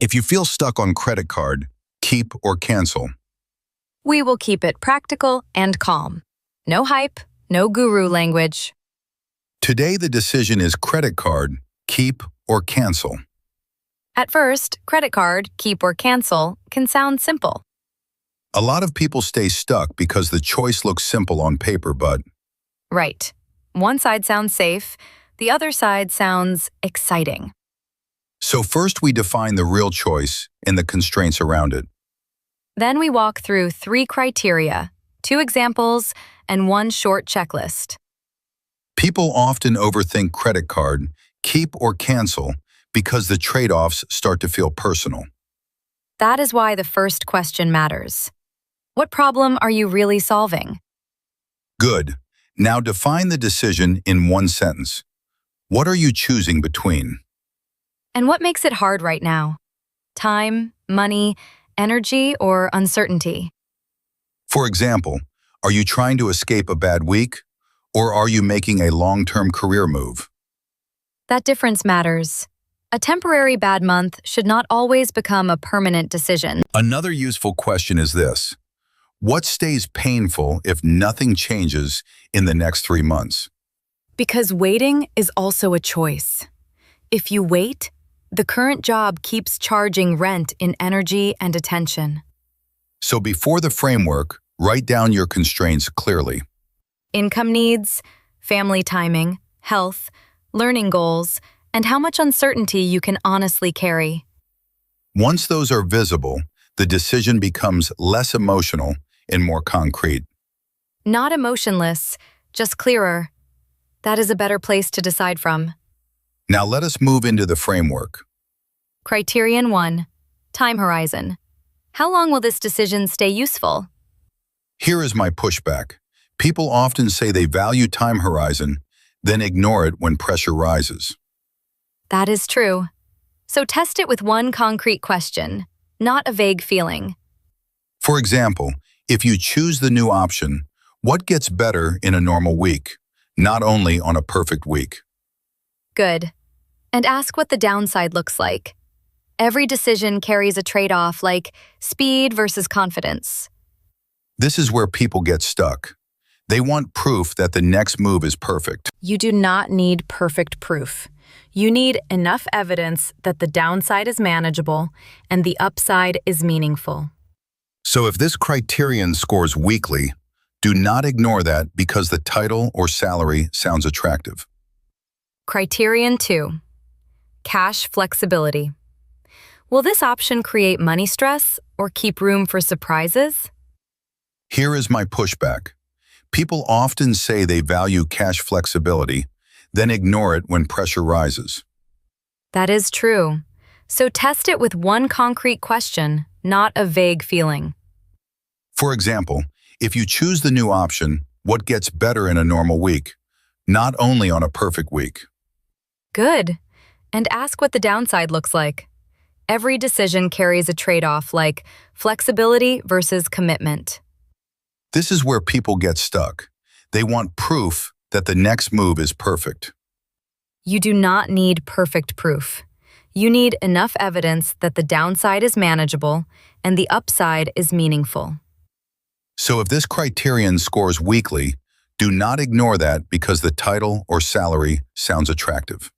If you feel stuck on credit card, keep or cancel. We will keep it practical and calm. No hype, no guru language. Today the decision is credit card, keep or cancel. At first, credit card, keep or cancel can sound simple. A lot of people stay stuck because the choice looks simple on paper, but Right. One side sounds safe, the other side sounds exciting. so first we define the real choice and the constraints around it. Then we walk through 3 criteria, 2 examples, and 1 short checklist. People often overthink credit card, keep or cancel because the trade-offs start to feel personal. That is why the first question matters. What problem are you really solving? Good. Now define the decision in 1 sentence. What are you choosing between? And what makes it hard right now? Time, money, energy, or uncertainty? For example, are you trying to escape a bad week, or are you making a long-term career move? That difference matters. A temporary bad month should not always become a permanent decision. Another useful question is this. What stays painful if nothing changes in the next 3 months? Because waiting is also a choice. If you wait, the current job keeps charging rent in energy and attention. So before the framework, write down your constraints clearly. Income needs, family timing, health, learning goals, and how much uncertainty you can honestly carry. Once those are visible, the decision becomes less emotional and more concrete. Not emotionless, just clearer. That is a better place to decide from. Now let us move into the framework. Criterion 1. Time horizon. How long will this decision stay useful? Here is my pushback. People often say they value time horizon, then ignore it when pressure rises. That is true. So test it with 1 concrete question, not a vague feeling. For example, if you choose the new option, what gets better in a normal week, not only on a perfect week? Good. And ask what the downside looks like. Every decision carries a trade-off like speed versus confidence. This is where people get stuck. They want proof that the next move is perfect. You do not need perfect proof. You need enough evidence that the downside is manageable and the upside is meaningful. So if this criterion scores weakly, do not ignore that because the title or salary sounds attractive. Criterion 2. Cash flexibility. Will this option create money stress or keep room for surprises? Here is my pushback. People often say they value cash flexibility, then ignore it when pressure rises. That is true. So test it with 1 concrete question, not a vague feeling. For example, if you choose the new option, what gets better in a normal week, not only on a perfect week? Good. And ask what the downside looks like. Every decision carries a trade-off like flexibility versus commitment. This is where people get stuck. They want proof that the next move is perfect. You do not need perfect proof. You need enough evidence that the downside is manageable and the upside is meaningful. So if this criterion scores weakly, do not ignore that because the title or salary sounds attractive.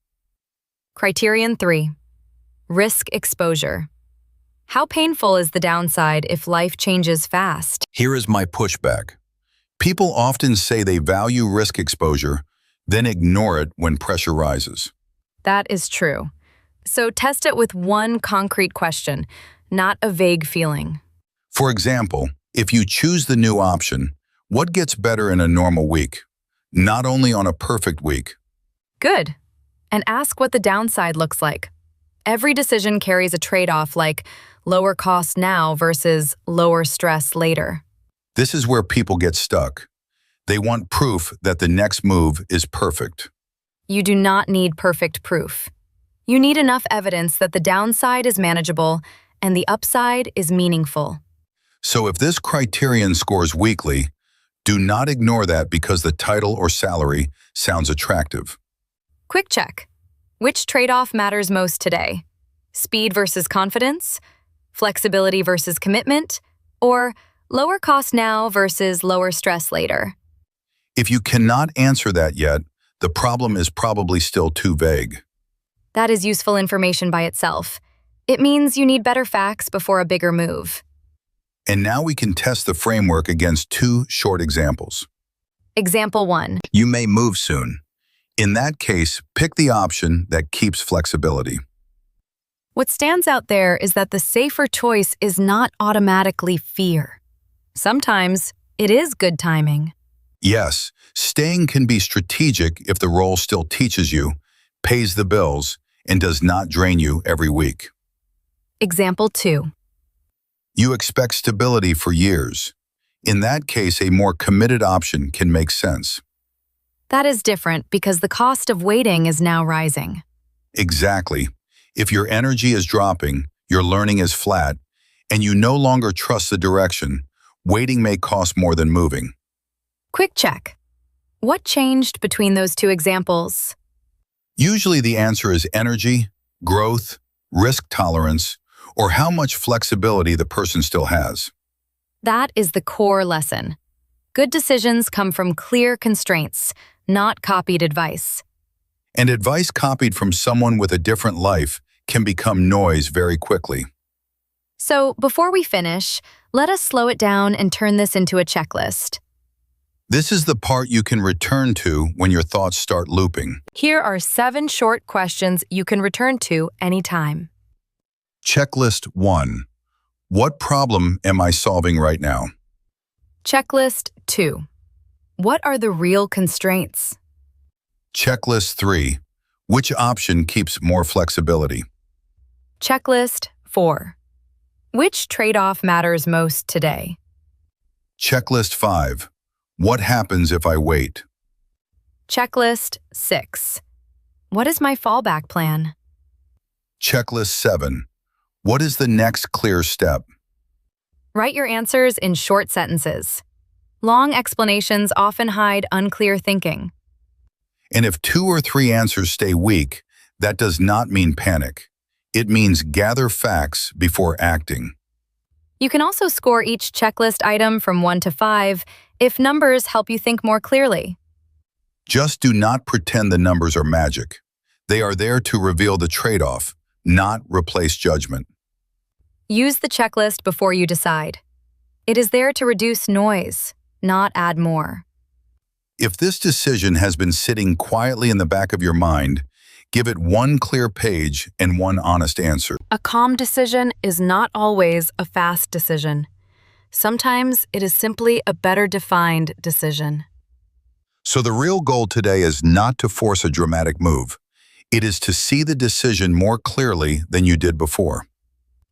Criterion 3. Risk exposure. How painful is the downside if life changes fast? Here is my pushback. People often say they value risk exposure, then ignore it when pressure rises. That is true. So test it with 1 concrete question, not a vague feeling. For example, if you choose the new option, what gets better in a normal week, not only on a perfect week? Good. And ask what the downside looks like. Every decision carries a trade-off like lower cost now versus lower stress later. This is where people get stuck. They want proof that the next move is perfect. You do not need perfect proof. You need enough evidence that the downside is manageable and the upside is meaningful. So if this criterion scores weakly, do not ignore that because the title or salary sounds attractive. Quick check. Which trade-off matters most today? Speed versus confidence? Flexibility versus commitment? Or lower cost now versus lower stress later? If you cannot answer that yet, the problem is probably still too vague. That is useful information by itself. It means you need better facts before a bigger move. And now we can test the framework against two short examples. Example 1. You may move soon. In that case, pick the option that keeps flexibility. What stands out there is that the safer choice is not automatically fear. Sometimes it is good timing. Yes, staying can be strategic if the role still teaches you, pays the bills, and does not drain you every week. Example 2. You expect stability for years. In that case, a more committed option can make sense. That is different because the cost of waiting is now rising. Exactly. If your energy is dropping, your learning is flat, and you no longer trust the direction, waiting may cost more than moving. Quick check. What changed between those two examples? Usually the answer is energy, growth, risk tolerance, or how much flexibility the person still has. That is the core lesson. Good decisions come from clear constraints, not copied advice. And advice copied from someone with a different life can become noise very quickly. So, before we finish, let us slow it down and turn this into a checklist. This is the part you can return to when your thoughts start looping. Here are 7 short questions you can return to anytime. Checklist 1. What problem am I solving right now? Checklist 2. What are the real constraints? Checklist 3. Which option keeps more flexibility? Checklist 4. Which trade-off matters most today? Checklist 5. What happens if I wait? Checklist 6. What is my fallback plan? Checklist 7. What is the next clear step? Write your answers in short sentences. Long explanations often hide unclear thinking. And if 2 or 3 answers stay weak, that does not mean panic. It means gather facts before acting. You can also score each checklist item from 1 to 5 if numbers help you think more clearly. Just do not pretend the numbers are magic. They are there to reveal the trade-off, not replace judgment. Use the checklist before you decide. It is there to reduce noise, not add more. If this decision has been sitting quietly in the back of your mind, give it one clear page and one honest answer. A calm decision is not always a fast decision. Sometimes it is simply a better defined decision. So the real goal today is not to force a dramatic move. It is to see the decision more clearly than you did before.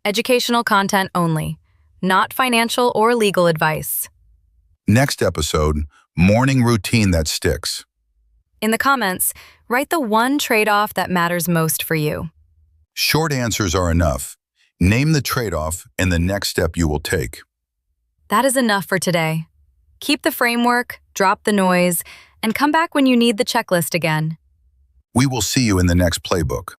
Educational content only, not financial or legal advice. Next episode, morning routine that sticks. In the comments, write the one trade-off that matters most for you. Short answers are enough. Name the trade-off and the next step you will take. That is enough for today. Keep the framework, drop the noise, and come back when you need the checklist again. We will see you in the next playbook.